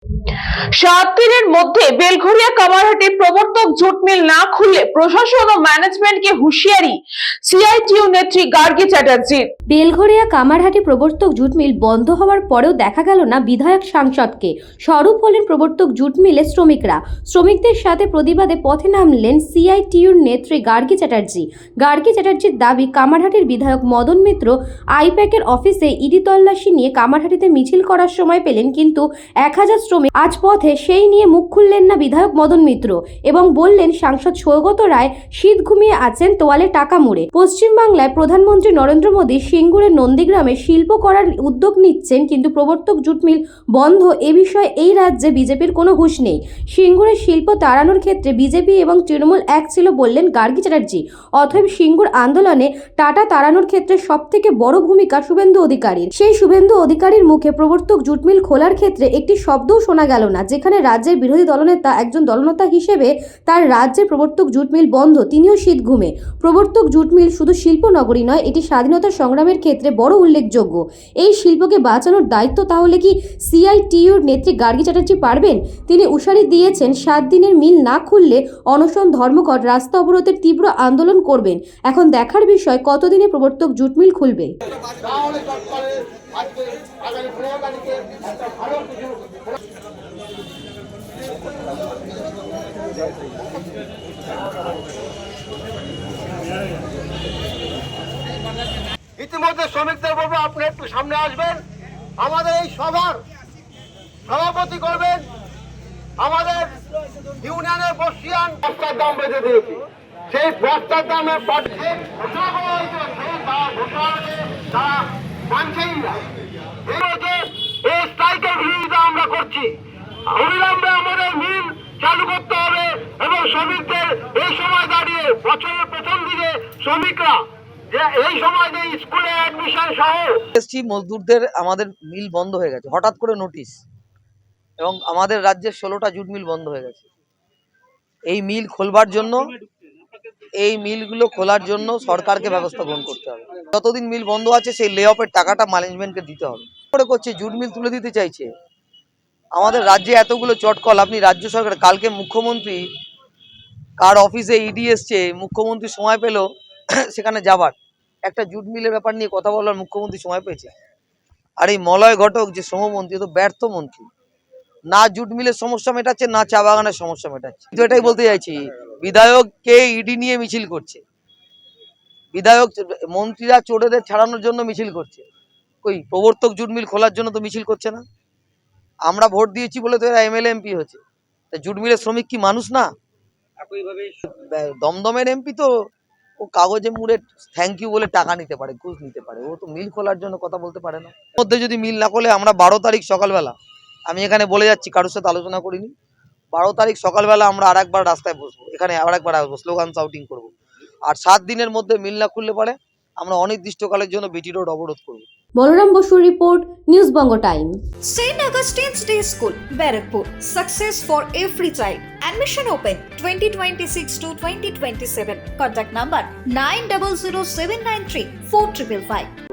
7 দিনের মধ্যে বেলঘরিয়া কামারহাটি প্রবর্তক জুট মিল না খুললে প্রশাসন ও ম্যানেজমেন্টকে হুঁশিয়ারি সিআইটিইউ নেত্রী গার্গী চ্যাটার্জির। বেলঘরিয়া কামারহাটি প্রবর্তক জুট মিল বন্ধ হওয়ার পরেও দেখা গেল না বিধায়ক সাংসদকে। স্বরূপ হলেন প্রবর্তক জুট মিলের শ্রমিকরা। শ্রমিকদের সাথে প্রতিবাদে পথে নামলেন সিআইটিইউর নেত্রী গার্গী চ্যাটার্জি। গার্গী চ্যাটার্জির দাবি, কামারহাটির বিধায়ক মদন মিত্র আইপ্যাকের অফিসে ইডি তল্লাশি নিয়ে কামারহাটিতে মিছিল করার সময় পেলেন, কিন্তু 1000 শ্রমিক আজ পথে সেই নিয়ে মুখ খুললেন না বিধায়ক মদন মিত্র এবং বললেন সাংসদ সৌগত রায় শীত ঘুমিয়ে আছেন তোয়ালে টাকা মুড়ে। পশ্চিমবাংলায় প্রধানমন্ত্রী নরেন্দ্র মোদী সিঙ্গুরের নন্দীগ্রামে শিল্প করার উদ্যোগ নিচ্ছেন, কিন্তু প্রবর্তক জুট মিল বন্ধ এ বিষয়ে এই রাজ্যে বিজেপির কোনো হুঁশ নেই। সিঙ্গুরের শিল্প তাড়ানোর ক্ষেত্রে বিজেপি এবং তৃণমূল এক ছিল বললেন গার্গী চ্যাটার্জি। অতএব সিঙ্গুর আন্দোলনে টাটা তাড়ানোর ক্ষেত্রে সব থেকে বড় ভূমিকা শুভেন্দু অধিকারীর। সেই শুভেন্দু অধিকারীর মুখে প্রবর্তক জুট মিল খোলার ক্ষেত্রে একটি শব্দও শোনা গেল না, যেখানে রাজ্যের বিরোধী দলনেতা একজন দলনেতা হিসেবে তার রাজ্যের প্রবর্তক জুট মিল বন্ধ, তিনিও শীত ঘুমে। প্রবর্তক জুট মিল শুধু শিল্পনগরী নয়, এটি স্বাধীনতা সংগ্রামের ক্ষেত্রে বড় উল্লেখযোগ্য। এই শিল্পকে বাঁচানোর দায়িত্ব তাহলে কি সিআইটিইউর নেত্রী গার্গী চ্যাটার্জি পারবেন? তিনি উশারি দিয়েছেন 7 দিনের মিল না খুললে অনশন, ধর্মঘট, রাস্তা অবরোধের তীব্র আন্দোলন করবেন। এখন দেখার বিষয় কতদিনে প্রবর্তক জুট মিল খুলবে। ইতিমধ্যে শ্রমিকদের বলবো আপনি একটু সামনে আসবেন, আমাদের এই সভার সভাপতি করবেন। আমাদের ইউনিয়নের বর্ষিয়ান বস্তার দাম বেঁধে দিয়েছি, সেই বস্তার দামে ঘোষণা করা হয়েছে, সেই তারা মানছেই না। এই স্ট্রাইকের বিরোধিতা আমরা করছি। অবিলম্বে আমাদের মিল চালু করতে হবে এবং শ্রমিকদের এই সময় দাঁড়িয়ে বছরের প্রথম দিকে শ্রমিকরা যে এই সময় যে স্কুলে অ্যাডমিশন সহ এসটি মজদুরদের আমাদের মিল বন্ধ হয়ে গেছে, হঠাৎ করে নোটিশ, এবং আমাদের রাজ্যের 16টা জুট মিল বন্ধ হয়ে গেছে। এই মিল খোলবার জন্য, এই মিলগুলো খোলার জন্য সরকারকে ব্যবস্থা গ্রহণ করতে হবে। যতদিন মিল বন্ধ আছে সেই লে অফের টাকাটা ম্যানেজমেন্টকে দিতে হবে। করে করছে জুট মিল তুলে দিতে চাইছে। আমাদের রাজ্যে এতগুলো চটকল, আপনি রাজ্য সরকার, কালকে মুখ্যমন্ত্রী কার অফিসে ইডি এসছে, মুখ্যমন্ত্রী সময় পেল সেখানে যাবার, একটা জুট মিলের ব্যাপার নিয়ে কথা বলার মুখ্যমন্ত্রী সময় পেয়েছে? আর এই মলয় ঘটক যে শ্রমমন্ত্রী, তো ব্যর্থ মন্ত্রী, না জুট মিলের সমস্যা মেটাচ্ছে, না চা বাগানের সমস্যা মেটাচ্ছে। কিন্তু এটাই বলতে চাইছি, বিধায়ককে ইডি নিয়ে মিছিল করছে, বিধায়ক মন্ত্রীরা চোরেদের ছাড়ানোর জন্য মিছিল করছে। কই প্রবর্তক জুট মিল খোলার জন্য তো মিছিল করছে না। আমরা ভোট দিয়েছি বলে তো এরা এমএলএ এমপি হচ্ছে, জুট মিলের শ্রমিক কি মানুষ না? দমদমের এমপি তো ও কাগজে মুড়ে থ্যাংক ইউ বলে টাকা নিতে পারে, ঘুষ নিতে পারে, ও তো মিল খোলার জন্য কথা বলতে পারে না। মধ্যে যদি মিল না খোলে, আমরা 12 তারিখ সকালবেলা, আমি এখানে বলে যাচ্ছি, কারোর সাথে আলোচনা করিনি, 12 তারিখ সকালবেলা আমরা আরেকবার রাস্তায় বসবো, এখানে আরেকবার আসবো, স্লোগান শাউটিং করবো। আর 7 দিনের মধ্যে মিল না খুললে পারে আমরা অনির্দিষ্টকালের জন্য বিটি রোড অবরোধ করবো। বলরাম বসুর report, news Banga time. St. Augustine's Day School, Barakpur. Success for every child. Admission open 2026 to 2027. Contact number 900793 4555.